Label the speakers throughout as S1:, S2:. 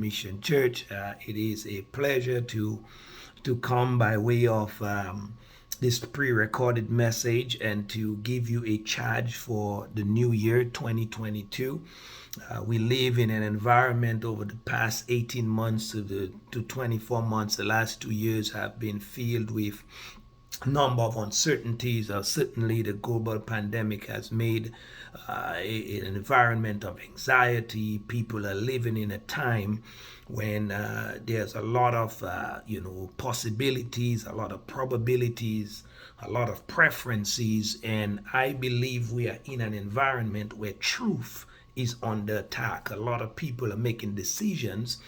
S1: Mission Church. It is a pleasure to come by way of this pre-recorded message and to give you a charge for the new year 2022. We live in an environment over the past 18 months to 24 months. The last 2 years have been filled with number of uncertainties. Certainly, the global pandemic has made an environment of anxiety. People are living in a time when there's a lot of possibilities, a lot of probabilities, a lot of preferences, and I believe we are in an environment where truth is under attack. A lot of people are making decisions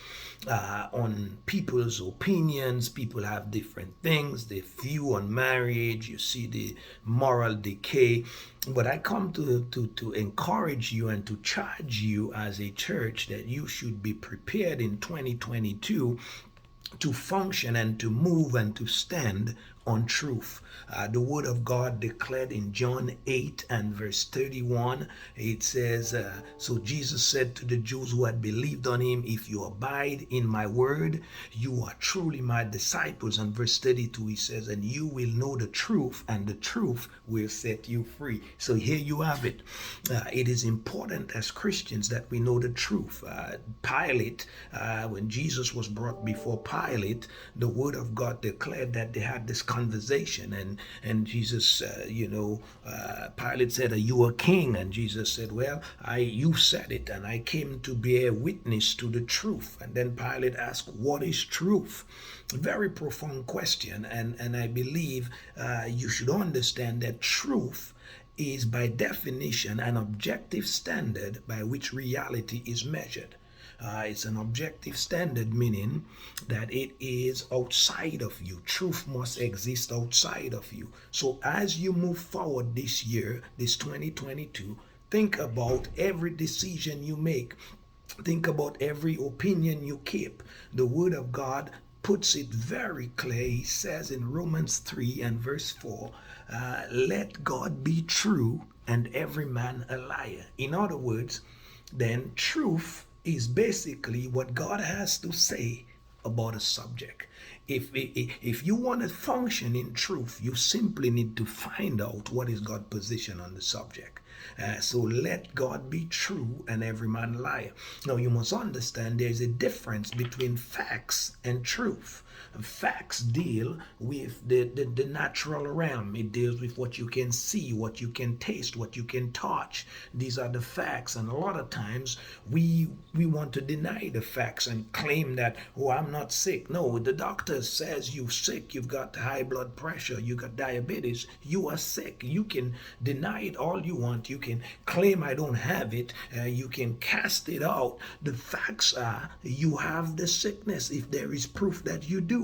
S1: on people's opinions. People have different things, their view on marriage. You see the moral decay. But I come to encourage you and to charge you as a church that you should be prepared in 2022 to function and to move and to stand on truth. The word of God declared in John 8 and verse 31, it says, so Jesus said to the Jews who had believed on him, if you abide in my word, you are truly my disciples. And verse 32, he says, and you will know the truth, and the truth will set you free. So here you have it. It is important as Christians that we know the truth. Pilate, when Jesus was brought before Pilate, the word of God declared that they had this conversation, and Jesus, Pilate said, are you a king? And Jesus said, well, you said it, and I came to bear witness to the truth. And then Pilate asked, what is truth? Very profound question, and I believe you should understand that truth is by definition an objective standard by which reality is measured. It's an objective standard, meaning that it is outside of you. Truth must exist outside of you. So as you move forward this year, this 2022, think about every decision you make. Think about every opinion you keep. The Word of God puts it very clear. He says in Romans 3 and verse 4, let God be true and every man a liar. In other words, then truth is basically what God has to say about a subject. If you want to function in truth, you simply need to find out what is God's position on the subject. So let God be true and every man liar. Now you must understand there's a difference between facts and truth. Facts deal with the natural realm. It deals with what you can see, what you can taste, what you can touch. These are the facts, and a lot of times we want to deny the facts and claim that, oh, I'm not sick. No, the doctor says you're sick. You've got high blood pressure. You got diabetes. You are sick. You can deny it all you want. You can claim I don't have it. You can cast it out. The facts are you have the sickness if there is proof that you do.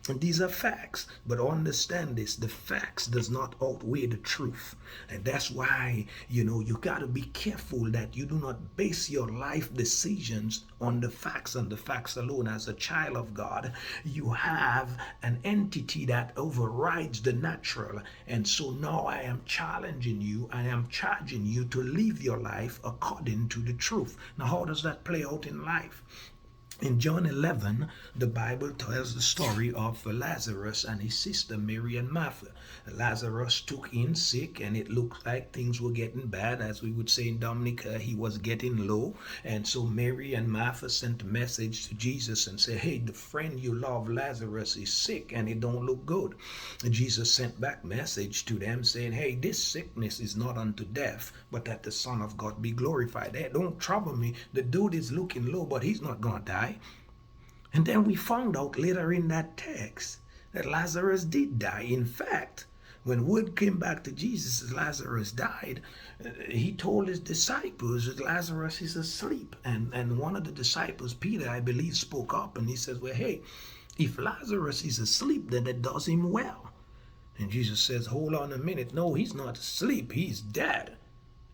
S1: And these are facts. But understand this, the facts does not outweigh the truth. And that's why, you got to be careful that you do not base your life decisions on the facts and the facts alone. As a child of God, you have an entity that overrides the natural. And so now I am challenging you, I am charging you to live your life according to the truth. Now, how does that play out in life? In John 11, the Bible tells the story of Lazarus and his sister Mary and Martha. Lazarus took in sick, and it looked like things were getting bad. As we would say in Dominica, he was getting low. And so Mary and Martha sent a message to Jesus and said, hey, the friend you love, Lazarus, is sick and it don't look good. And Jesus sent back message to them saying, hey, this sickness is not unto death, but that the Son of God be glorified. Hey, don't trouble me. The dude is looking low, but he's not going to die. And then we found out later in that text that Lazarus did die. In fact, when word came back to Jesus that Lazarus died, he told his disciples that Lazarus is asleep. And one of the disciples, Peter, I believe, spoke up and he says, well, hey, if Lazarus is asleep, then it does him well. And Jesus says, hold on a minute. No, he's not asleep. He's dead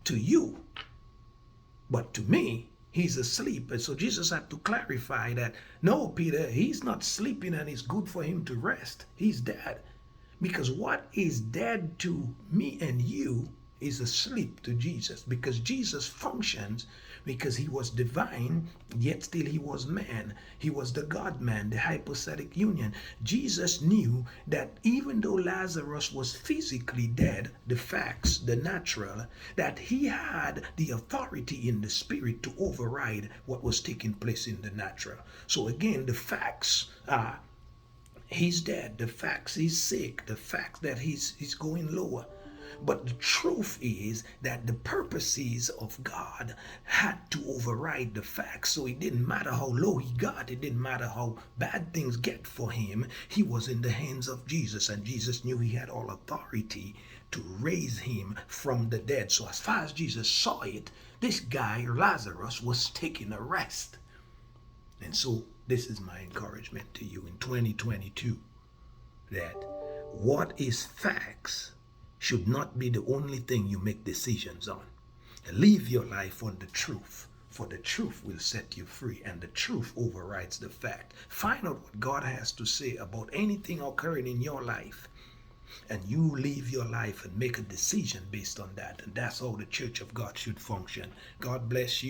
S1: to you. But to me, he's asleep. And so Jesus had to clarify that, no, Peter, he's not sleeping and it's good for him to rest. He's dead. Because what is dead to me and you is asleep to Jesus. Because Jesus functions because he was divine, yet still he was man. He was the God man, the hypostatic union. Jesus knew that even though Lazarus was physically dead, the facts, the natural, that he had the authority in the spirit to override what was taking place in the natural. So again, the facts are he's dead, the facts he's sick, the fact that he's going lower. But the truth is that the purposes of God had to override the facts. So it didn't matter how low he got, it didn't matter how bad things get for him. He was in the hands of Jesus, and Jesus knew he had all authority to raise him from the dead. So as far as Jesus saw it, this guy, Lazarus, was taking a rest. And so this is my encouragement to you in 2022, that what is facts should not be the only thing you make decisions on. Live your life on the truth, for the truth will set you free, and the truth overrides the fact. Find out what God has to say about anything occurring in your life, and you live your life and make a decision based on that. And that's how the church of God should function. God bless you.